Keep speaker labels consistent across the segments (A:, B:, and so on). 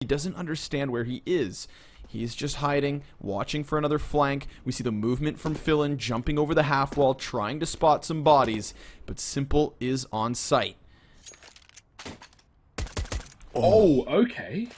A: He doesn't understand where he is. He's just hiding, watching for another flank. We see the movement from Philin jumping over the half wall, trying to spot some bodies, but Simple is on site.
B: Oh, okay.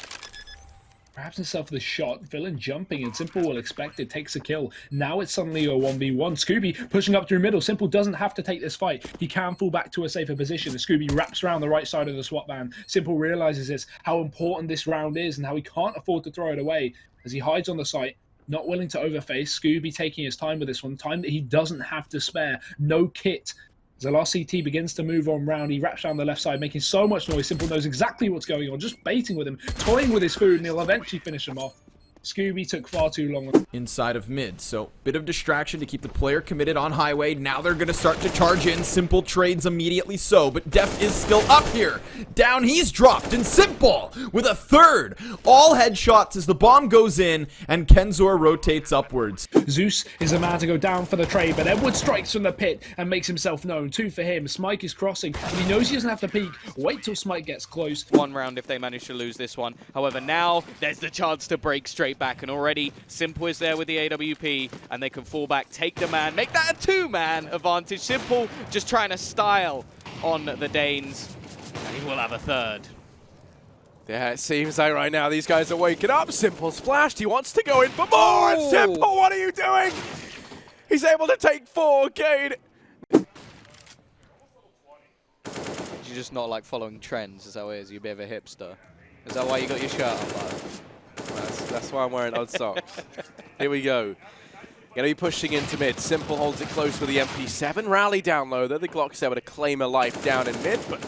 B: Grabs himself the shot, Philin jumping, and Simple will expect it, takes a kill. Now it's suddenly a 1v1. Scooby pushing up through middle. Simple doesn't have to take this fight. He can fall back to a safer position. The Scooby wraps around the right side of the SWAT van. Simple realizes this, how important this round is and how he can't afford to throw it away as he hides on the site, not willing to overface. Scooby taking his time with this one, time that he doesn't have to spare. No kit. As the last CT begins to move on round, he wraps down the left side, making so much noise. Simple knows exactly what's going on, just baiting with him, toying with his food, and he'll eventually finish him off. Scooby took far too long.
A: Inside of mid, so bit of distraction to keep the player committed on highway. Now they're going to start to charge in. Simple trades immediately so, but Def is still up here. Down he's dropped, and Simple with a third. All headshots as the bomb goes in, and Kenzor rotates upwards.
B: Zeus is the man to go down for the trade, but Edward strikes from the pit and makes himself known. 2 for him. Smike is crossing, and he knows he doesn't have to peek. Wait till Smike gets close.
C: One round if they manage to lose this one. However, now there's the chance to break straight back, and already Simple is there with the AWP, and they can fall back, take the man, make that a 2-man advantage. Simple just trying to style on the Danes, and he will have a third.
D: Yeah, it seems like right now these guys are waking up. Simple's flashed, he wants to go in for more, and Simple, what are you doing? He's able to take 4, Gade.
C: You're just not like following trends, is that what it is? You're a bit of a hipster. Is that why you got your shirt on, bud?
D: That's why I'm wearing odd socks. Here we go. Going to be pushing into mid. Simple holds it close with the MP7. Rally down low though. The Glock's able to claim a life down in mid, but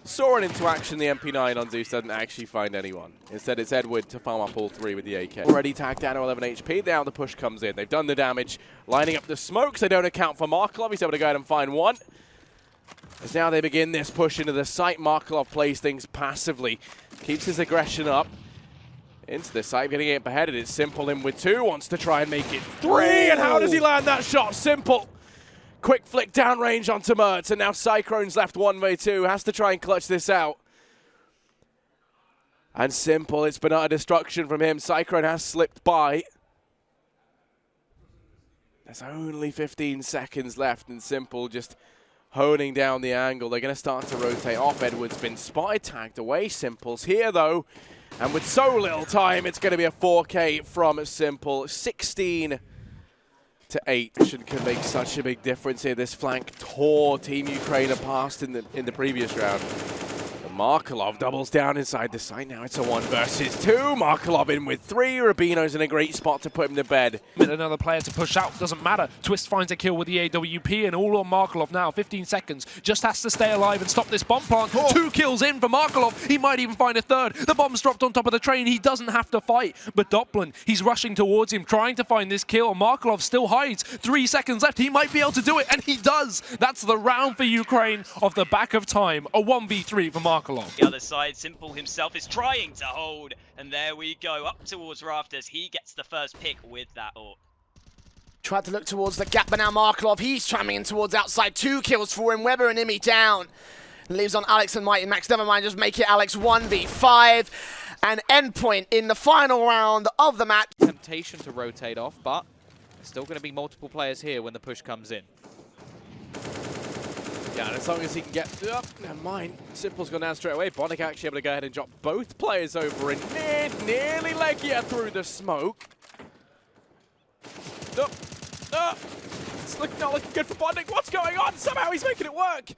D: soaring into action, the MP9 on Zeus doesn't actually find anyone. Instead, it's Edward to farm up all 3 with the AK. Already tagged down to 11 HP. Now the push comes in. They've done the damage. Lining up the smokes. They don't account for Markelov. He's able to go ahead and find one. As now they begin this push into the site, Markelov plays things passively. Keeps his aggression up. Into the site, getting it beheaded. It's Simple in with 2, wants to try and make it 3, and how does he land that shot? Simple. Quick flick downrange onto Mertz, and now Cyclone's left 1v2, has to try and clutch this out. And Simple, it's been utter destruction from him. Cyclone has slipped by. There's only 15 seconds left, and Simple just honing down the angle. They're going to start to rotate off. Edward's been spotted, tagged away. Simple's here, though. And with so little time, it's going to be a 4K from Simple. 16 to 8. Can make such a big difference here. This flank tore Team Ukraine apart in the previous round. Markelov doubles down inside the site. Now it's a 1 versus 2. Markelov in with 3. Rubino's in a great spot to put him to bed.
E: Another player to push out, doesn't matter. Twist finds a kill with the AWP, and all on Markelov now. 15 seconds, just has to stay alive and stop this bomb plant. 2 kills in for Markelov. He might even find a third. The bomb's dropped on top of the train. He doesn't have to fight. But Doppelin, he's rushing towards him, trying to find this kill. Markelov still hides. 3 seconds left. He might be able to do it, and he does. That's the round for Ukraine off the back of time. A 1v3 for Markelov.
F: The other side, Simple himself is trying to hold, and there we go, up towards Rafters. He gets the first pick with that ult.
G: Tried to look towards the gap, but now Markelov, he's tramming in towards outside. 2 kills for him, Weber and Imi down. Leaves on Alex and Mighty Max, never mind, just make it Alex 1v5. And Endpoint in the final round of the match.
C: Temptation to rotate off, but there's still going to be multiple players here when the push comes in.
D: Yeah, and as long as he can get... Oh, never mind. Simple's gone down straight away. Bonic actually able to go ahead and drop both players over in mid. Nearly Legia through the smoke. No. It's not looking good for Bonic. What's going on? Somehow he's making it work.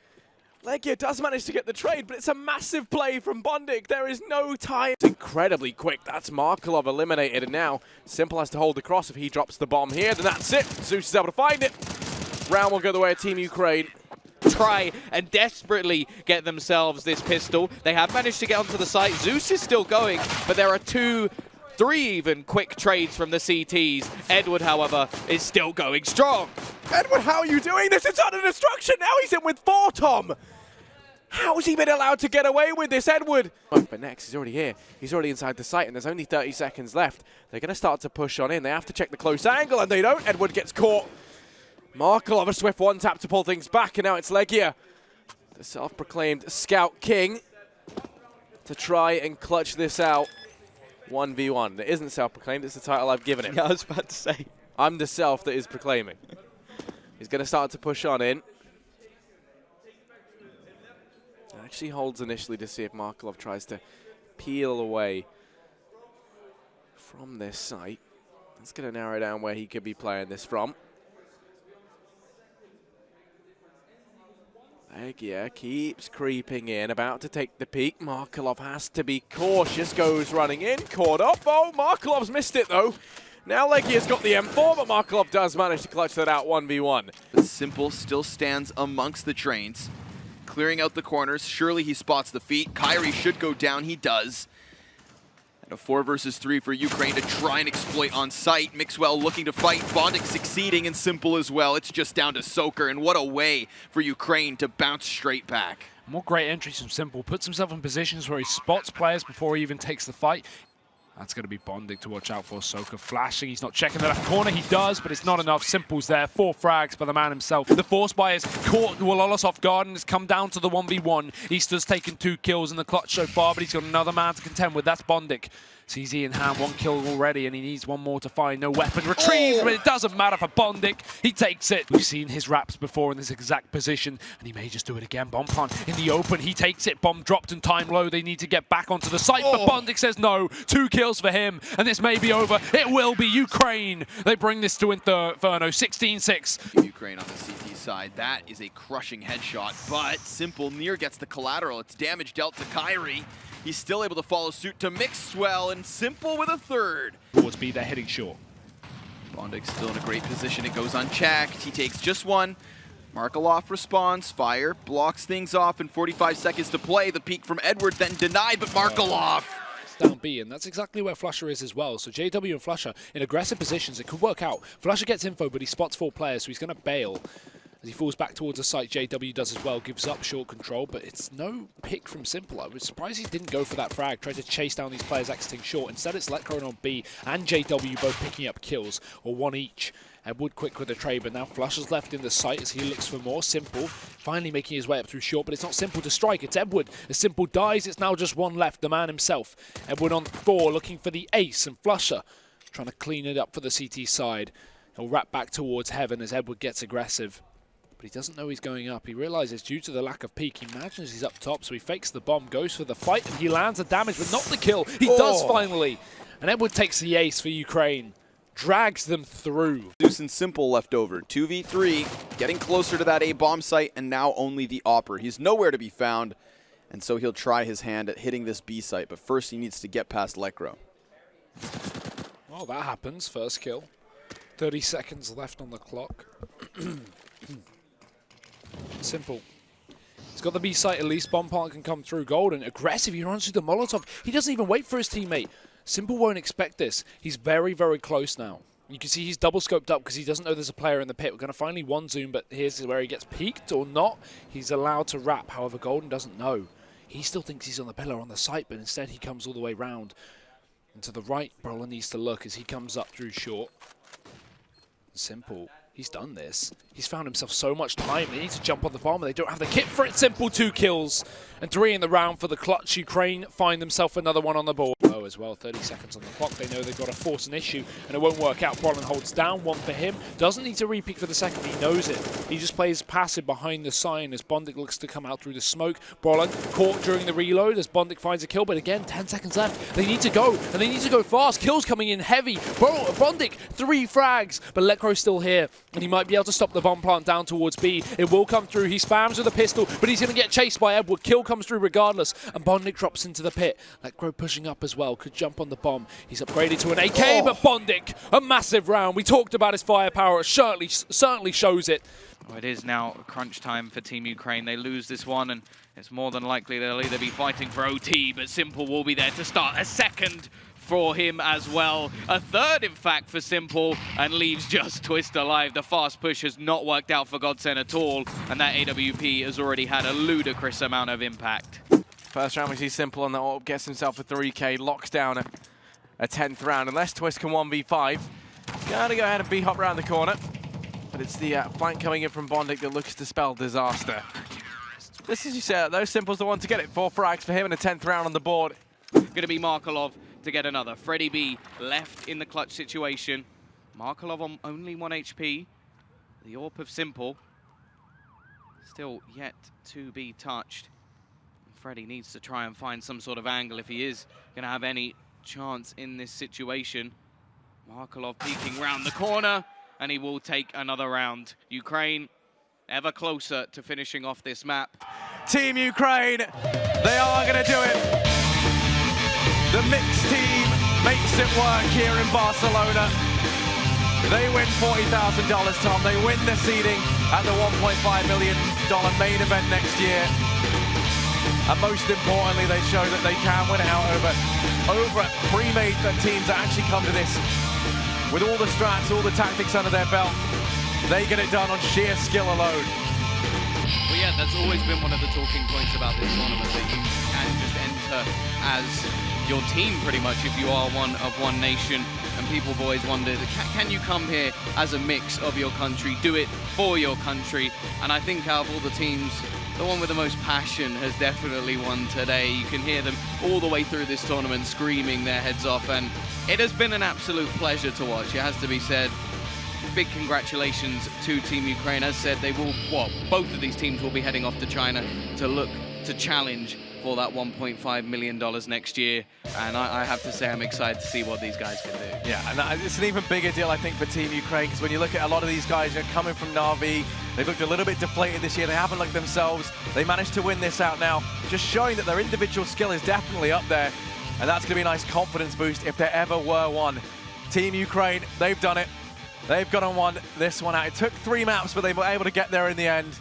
D: Legia does manage to get the trade, but it's a massive play from Bondic. There is no time. It's incredibly quick. That's Markelov eliminated, and now Simple has to hold the cross. If he drops the bomb here, then that's it. Zeus is able to find it. Round will go the way of Team Ukraine.
C: Try and desperately get themselves this pistol. They have managed to get onto the site. Zeus is still going, but there are 2, 3 even quick trades from the CTs. Edward, however, is still going strong.
D: Edward, how are you doing this? It's utter destruction. Now he's in with 4, Tom. How has he been allowed to get away with this, Edward? But next, he's already here. He's already inside the site, and there's only 30 seconds left. They're going to start to push on in. They have to check the close angle, and they don't. Edward gets caught. Markelov, a swift 1-tap to pull things back, and now it's Legia, the self-proclaimed Scout King, to try and clutch this out. 1v1. It isn't self-proclaimed, it's the title I've given it.
C: Yeah, I was about to say.
D: I'm the self that is proclaiming. He's going to start to push on in. Actually holds initially to see if Markelov tries to peel away from this site. That's going to narrow down where he could be playing this from. Legia keeps creeping in, about to take the peek. Markelov has to be cautious, goes running in, caught up. Oh, Markelov's missed it though. Now Legia's got the M4, but Markelov does manage to clutch that out 1v1.
H: But Simple still stands amongst the trains, clearing out the corners. Surely he spots the feet. Kyrie should go down, he does. And a 4 versus 3 for Ukraine to try and exploit on site. Mixwell looking to fight, Bondic succeeding, and Simple as well. It's just down to Soaker, and what a way for Ukraine to bounce straight back.
E: More great entries from Simple. Puts himself in positions where he spots players before he even takes the fight. That's going to be Bondic to watch out for. Soaker flashing. He's not checking the left corner. He does, but it's not enough. Simple's there. 4 frags by the man himself. The Force Buy has caught Wololos off guard and has come down to the 1v1. Easter's taken 2 kills in the clutch so far, but he's got another man to contend with. That's Bondic. CZ in hand, 1 kill already, and he needs 1 more to find. No weapon retrieved, but it doesn't matter for Bondic. He takes it. We've seen his wraps before in this exact position, and he may just do it again. Bomb plant in the open. He takes it. Bomb dropped and time low. They need to get back onto the site, but Bondic says no. 2 kills for him, and this may be over. It will be Ukraine. They bring this to Inferno, 16-6.
H: Ukraine on the CT side, that is a crushing headshot, but Simple near gets the collateral. It's damage dealt to Kyrie. He's still able to follow suit to Mixwell, and Simple with a 3rd.
E: Towards B, they're hitting short.
H: Bondic's still in a great position. It goes unchecked. He takes just 1. Markelov responds. Fire blocks things off in 45 seconds to play. The peek from Edward then denied, but Markelov.
E: Down B, and that's exactly where Flusher is as well. So JW and Flusher in aggressive positions. It could work out. Flusher gets info, but he spots 4 players, so he's going to bail. As he falls back towards the site, JW does as well, gives up short control, but it's no pick from Simple. I was surprised he didn't go for that frag, tried to chase down these players exiting short. Instead, it's Letcron on B and JW both picking up kills, or 1 each. Edward quick with the trade, but now Flusher's left in the site as he looks for more. Simple finally making his way up through short, but it's not Simple to strike, it's Edward. As Simple dies, it's now just 1 left, the man himself. Edward on 4, looking for the ace, and Flusher trying to clean it up for the CT side. He'll wrap back towards Heaven as Edward gets aggressive. But he doesn't know he's going up. He realizes due to the lack of peek, he imagines he's up top, so he fakes the bomb, goes for the fight, and he lands the damage, but not the kill. He does finally. And Edward takes the ace for Ukraine. Drags them through.
H: Zeus and Simple left over. 2v3, getting closer to that A bomb site, and now only the Opper. He's nowhere to be found, and so he'll try his hand at hitting this B site, but first he needs to get past Lekro.
E: Well, that happens. First kill. 30 seconds left on the clock. Simple. He's got the B site at least. Bomb plant can come through. Golden, aggressive. He runs through the Molotov. He doesn't even wait for his teammate. Simple won't expect this. He's very, very close now. You can see he's double scoped up because he doesn't know there's a player in the pit. We're going to finally 1 zoom, but here's where he gets peeked or not. He's allowed to wrap. However, Golden doesn't know. He still thinks he's on the pillar on the site, but instead he comes all the way round. And to the right, Brawler needs to look as he comes up through short. Simple. He's done this. He's found himself so much time. They need to jump on the bomb, and they don't have the kit for it. Simple 2 kills and 3 in the round for the clutch. Ukraine find themselves another 1 on the board. Oh, as well, 30 seconds on the clock. They know they've got to force an issue, and it won't work out. Brolin holds down 1 for him. Doesn't need to re-peek for the second. He knows it. He just plays passive behind the sign as Bondic looks to come out through the smoke. Brolin caught during the reload as Bondic finds a kill, but again, 10 seconds left. They need to go, and they need to go fast. Kills coming in heavy. Bondic, 3 frags, but Lekro's still here, and he might be able to stop the bomb plant down towards B. It will come through. He spams with a pistol, but he's going to get chased by Edward. Kill comes through regardless, and Bondic drops into the pit. Lekro pushing up as well. Could jump on the bomb. He's upgraded to an AK, but Bondic, a massive round. We talked about his firepower. It certainly shows it.
C: Well, it is now crunch time for Team Ukraine. They lose this one, and it's more than likely they'll either be fighting for OT, but Simple will be there to start a second for him as well. A 3rd, in fact, for Simple, and leaves just Twist alive. The fast push has not worked out for GODSENT at all, and that AWP has already had a ludicrous amount of impact.
D: First round we see Simple on the AWP, gets himself a 3K, locks down a 10th round. Unless Twist can 1v5, gotta go ahead and B-hop around the corner. But it's the flank coming in from Bondic that looks to spell disaster. Just as you said, though, Simple's the one to get it. 4 frags for him and a 10th round on the board.
C: Going to be Markelov to get another. Freddy B left in the clutch situation. Markelov on only 1 HP. The AWP of Simple still yet to be touched. Freddy needs to try and find some sort of angle if he is going to have any chance in this situation. Markelov peeking round the corner, and he will take another round. Ukraine ever closer to finishing off this map.
D: Team Ukraine, they are going to do it. The mixed team makes it work here in Barcelona. They win $40,000, Tom. They win the seeding at the $1.5 million main event next year. And most importantly, they show that they can win it out over pre-made teams that actually come to this with all the strats, all the tactics under their belt. They get it done on sheer skill alone.
C: Well, yeah, that's always been one of the talking points about this tournament, that you can just enter as your team pretty much if you are one of one nation. And people have always wondered, can you come here as a mix of your country, do it for your country? And I think out of all the teams, the one with the most passion has definitely won today. You can hear them all the way through this tournament screaming their heads off, and it has been an absolute pleasure to watch, it has to be said. Big congratulations to Team Ukraine. As said, they will, both of these teams will be heading off to China to look to challenge for that $1.5 million next year. And I have to say, I'm excited to see what these guys can do.
D: Yeah, and it's an even bigger deal, I think, for Team Ukraine, because when you look at a lot of these guys, coming from Na'Vi, they've looked a little bit deflated this year. They haven't looked themselves. They managed to win this out now, just showing that their individual skill is definitely up there. And that's going to be a nice confidence boost if there ever were one. Team Ukraine, they've done it. They've gone and won this one out. It took 3 maps, but they were able to get there in the end.